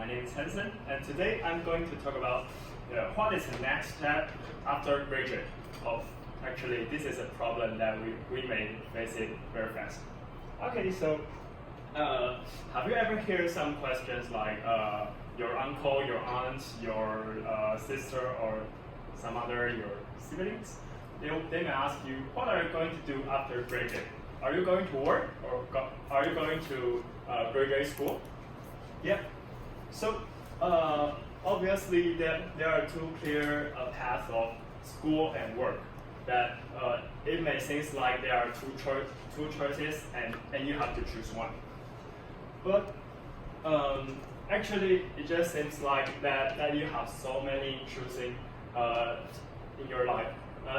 My name is Hansen, and today I'm going to talk about what is the next step after graduate. Actually, this is a problem that we may face it very fast. Okay, so have you ever heard some questions like your uncle, your aunt, your sister, or some other your siblings? They may ask you, what are you going to do after graduate? Are you going to work, or are you going to graduate school? Yeah. So obviously there are two clear paths of school and work. That it may seem like there are two choices, and you have to choose one. But actually, it just seems like that you have so many choosing in your life.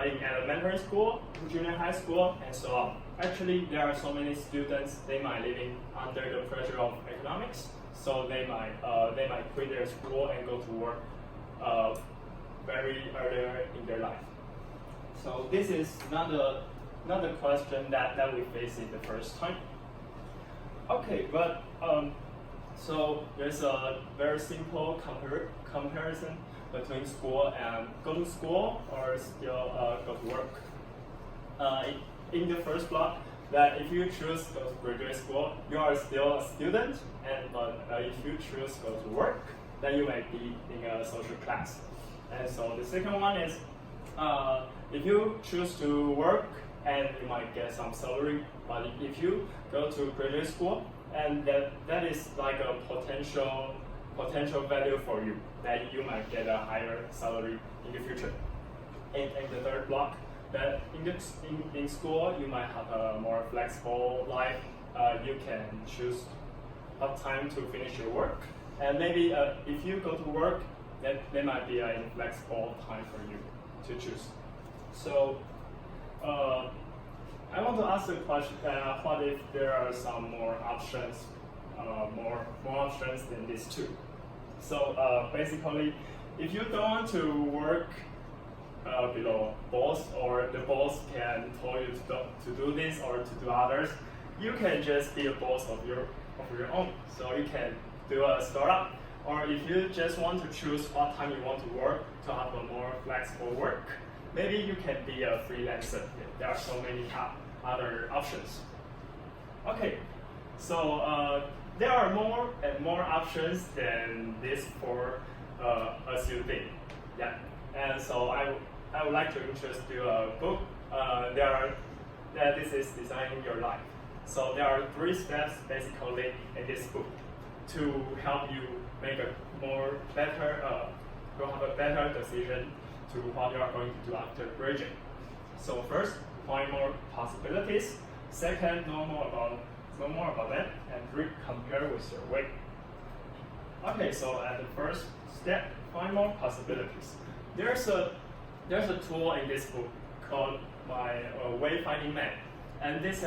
In elementary school, junior high school, and so on. Actually, there are so many students, they might living under the pressure of economics, so they might quit their school and go to work very earlier in their life. So this is not a question that we face it the first time. Okay, but so there's a very simple comparison between school and go to school or still go to work. In the first block, that if you choose go to graduate school, you are still a student, but if you choose go to work, then you may be in a social class. And so the second one is if you choose to work, and you might get some salary, but if you go to graduate school, and that is like a potential value for you, that you might get a higher salary in the future. In the third block, that in school you might have a more flexible life. You can choose what time to finish your work, and maybe if you go to work, then there might be an inflexible time for you to choose. So I want to ask the question: what if there are some more options, more options than these two? So basically, if you don't want to work below boss, or the boss can tell you to do this or to do others, you can just be a boss of your own. So you can do a startup, or if you just want to choose what time you want to work to have a more flexible work, maybe you can be a freelancer. There are so many other options. Okay, so there are more and more options than this for as you think. Yeah, and so I would like to introduce you a book. This is Designing Your Life. So there are 3 steps basically in this book to help you make a have a better decision to what you are going to do after graduate. So first, find more possibilities. Second, know more about them. And 3, compare with your way. Okay, so at the first step, find more possibilities. There's a tool in this book called my Wayfinding Map, and this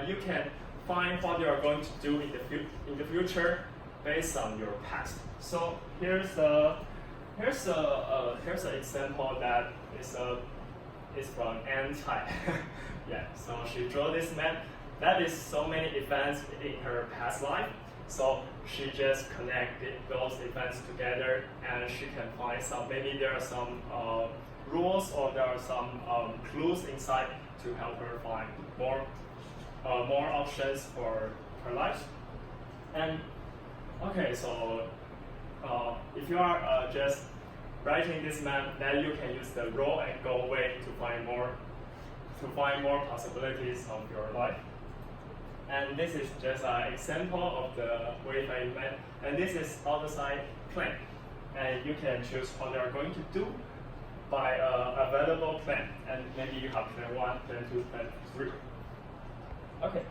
you can find what you are going to do in the future based on your past. So here's an example that is from Anne Tsai. Yeah, so she drew this map. That is so many events in her past life. So she just connected those events together, and she can find maybe there are some rules, or there are some clues inside to help her find more options for her life. And okay, so if you are just writing this map, then you can use the roll and go way to find more possibilities of your life. And this is just an example of the Wayfinding map, and this is outside plan. And you can choose what you are going to do by available plan, and maybe you have plan 1, plan 2, plan 3. Okay,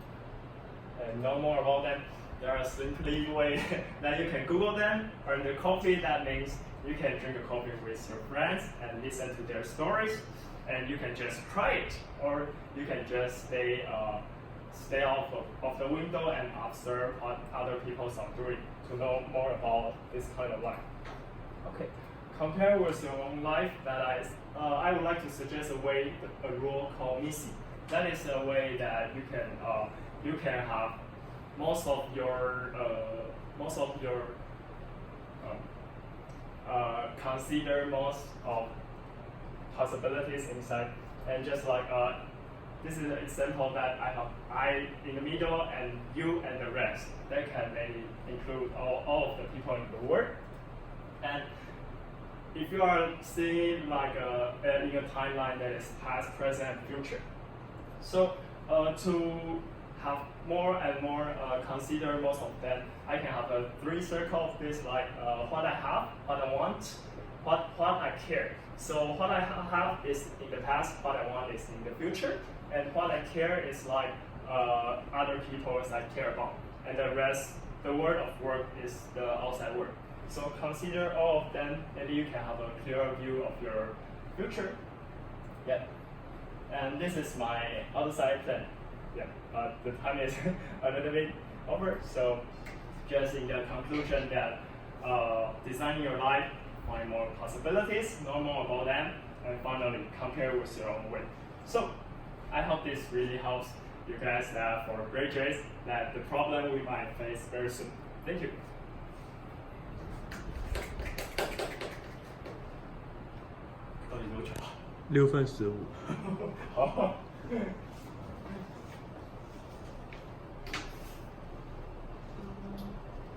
and know more about them. There are simply way that you can Google them, or the coffee. That means you can drink a coffee with your friends and listen to their stories, and you can just try it, or you can just stay off of the window and observe what other people are doing to know more about this kind of life. Okay, compare with your own life. I would like to suggest a rule called MISI. That is a way that you can have most of your consider most of possibilities inside, and just like this is an example that I in the middle and you and the rest. That can maybe include all of the people in the world. And if you are seeing like in a timeline that is past, present, and future, so to have more and more consider most of them, I can have a 3 circle of this, like what I have, what I want, what I care. So what I have is in the past, what I want is in the future, and what I care is like other people I care about, and the rest, the world of work is the outside world. So consider all of them, and you can have a clearer view of your future. Yeah. And this is my outside plan. Yeah, but the time is a little bit over. So just in the conclusion that designing your life, find more possibilities, know more about them, and finally compare with your own way. So I hope this really helps you guys that for graduates that the problem we might face very soon. Thank you. 到底多久？ 6分15。好。